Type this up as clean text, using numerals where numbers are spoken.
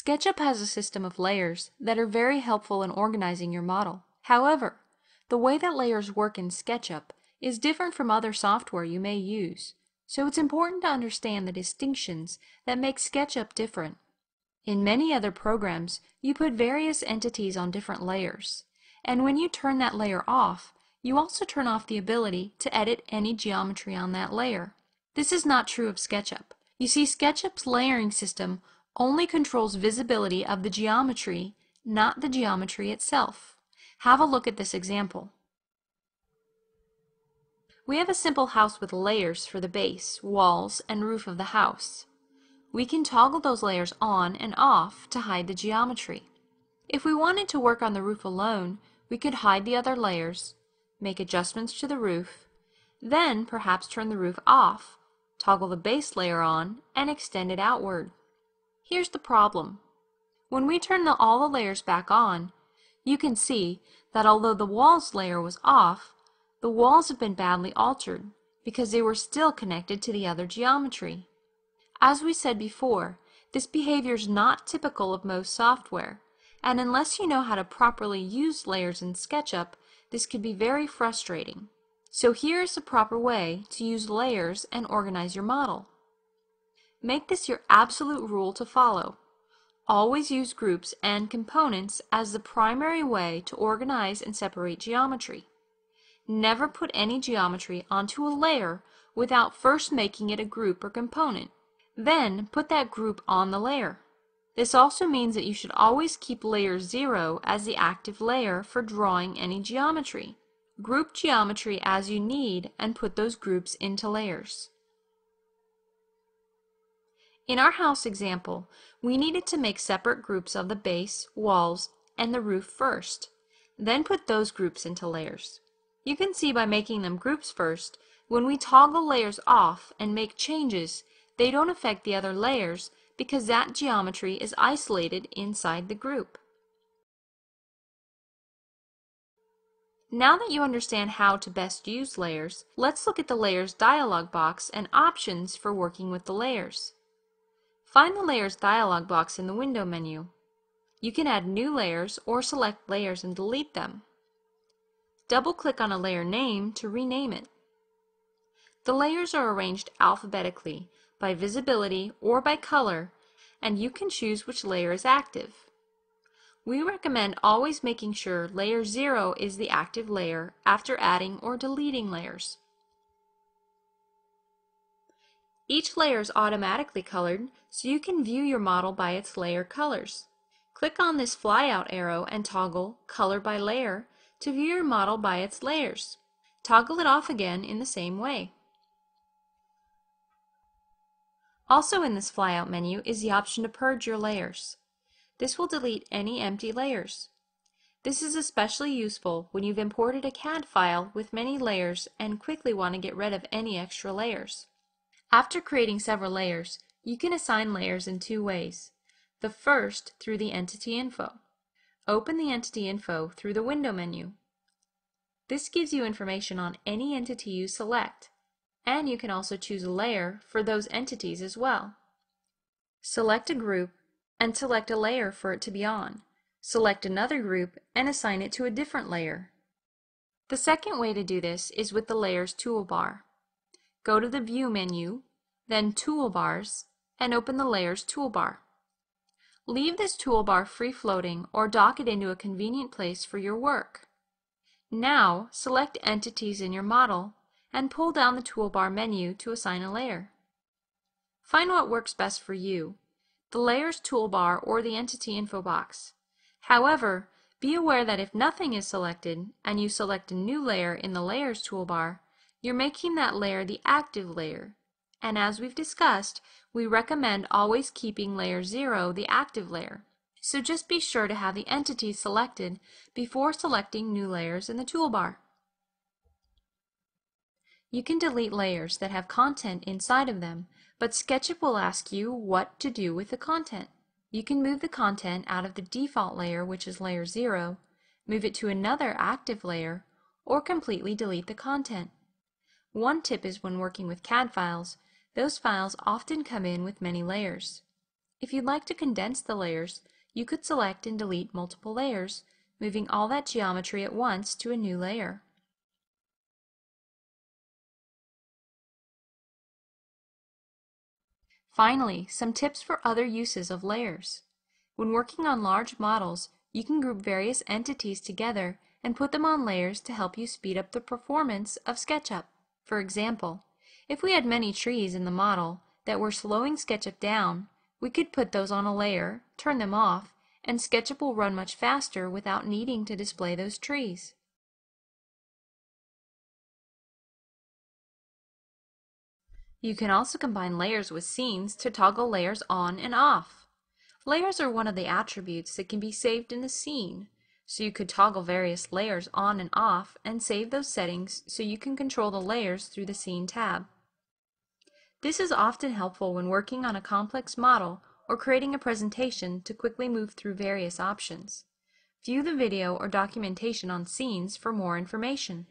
SketchUp has a system of layers that are very helpful in organizing your model. However, the way that layers work in SketchUp is different from other software you may use, so it's important to understand the distinctions that make SketchUp different. In many other programs, you put various entities on different layers, and when you turn that layer off, you also turn off the ability to edit any geometry on that layer. This is not true of SketchUp. You see, SketchUp's layering system only controls visibility of the geometry, not the geometry itself. Have a look at this example. We have a simple house with layers for the base, walls, and roof of the house. We can toggle those layers on and off to hide the geometry. If we wanted to work on the roof alone, we could hide the other layers, make adjustments to the roof, then perhaps turn the roof off, toggle the base layer on, and extend it outward. Here's the problem. When we turn all the layers back on, you can see that although the walls layer was off, the walls have been badly altered because they were still connected to the other geometry. As we said before, this behavior is not typical of most software, and unless you know how to properly use layers in SketchUp, this could be very frustrating. So here is the proper way to use layers and organize your model. Make this your absolute rule to follow. Always use groups and components as the primary way to organize and separate geometry. Never put any geometry onto a layer without first making it a group or component. Then put that group on the layer. This also means that you should always keep layer 0 as the active layer for drawing any geometry. Group geometry as you need and put those groups into layers. In our house example, we needed to make separate groups of the base, walls, and the roof first, then put those groups into layers. You can see by making them groups first, when we toggle layers off and make changes, they don't affect the other layers because that geometry is isolated inside the group. Now that you understand how to best use layers, let's look at the Layers dialog box and options for working with the layers. Find the Layers dialog box in the Window menu. You can add new layers or select layers and delete them. Double-click on a layer name to rename it. The layers are arranged alphabetically, by visibility or by color, and you can choose which layer is active. We recommend always making sure layer 0 is the active layer after adding or deleting layers. Each layer is automatically colored, so you can view your model by its layer colors. Click on this flyout arrow and toggle Color by Layer to view your model by its layers. Toggle it off again in the same way. Also in this flyout menu is the option to purge your layers. This will delete any empty layers. This is especially useful when you've imported a CAD file with many layers and quickly want to get rid of any extra layers. After creating several layers, you can assign layers in two ways. The first, through the Entity Info. Open the Entity Info through the Window menu. This gives you information on any entity you select, and you can also choose a layer for those entities as well. Select a group and select a layer for it to be on. Select another group and assign it to a different layer. The second way to do this is with the Layers toolbar. Go to the View menu, then Toolbars, and open the Layers toolbar. Leave this toolbar free-floating or dock it into a convenient place for your work. Now, select entities in your model and pull down the toolbar menu to assign a layer. Find what works best for you, the Layers toolbar or the Entity Info box. However, be aware that if nothing is selected and you select a new layer in the Layers toolbar, you're making that layer the active layer. And as we've discussed, we recommend always keeping layer 0 the active layer. So just be sure to have the entity selected before selecting new layers in the toolbar. You can delete layers that have content inside of them, but SketchUp will ask you what to do with the content. You can move the content out of the default layer, which is layer 0, move it to another active layer, or completely delete the content. One tip is when working with CAD files, those files often come in with many layers. If you'd like to condense the layers, you could select and delete multiple layers, moving all that geometry at once to a new layer. Finally, some tips for other uses of layers. When working on large models, you can group various entities together and put them on layers to help you speed up the performance of SketchUp. For example, if we had many trees in the model that were slowing SketchUp down, we could put those on a layer, turn them off, and SketchUp will run much faster without needing to display those trees. You can also combine layers with scenes to toggle layers on and off. Layers are one of the attributes that can be saved in a scene, so you could toggle various layers on and off and save those settings so you can control the layers through the Scene tab. This is often helpful when working on a complex model or creating a presentation to quickly move through various options. View the video or documentation on scenes for more information.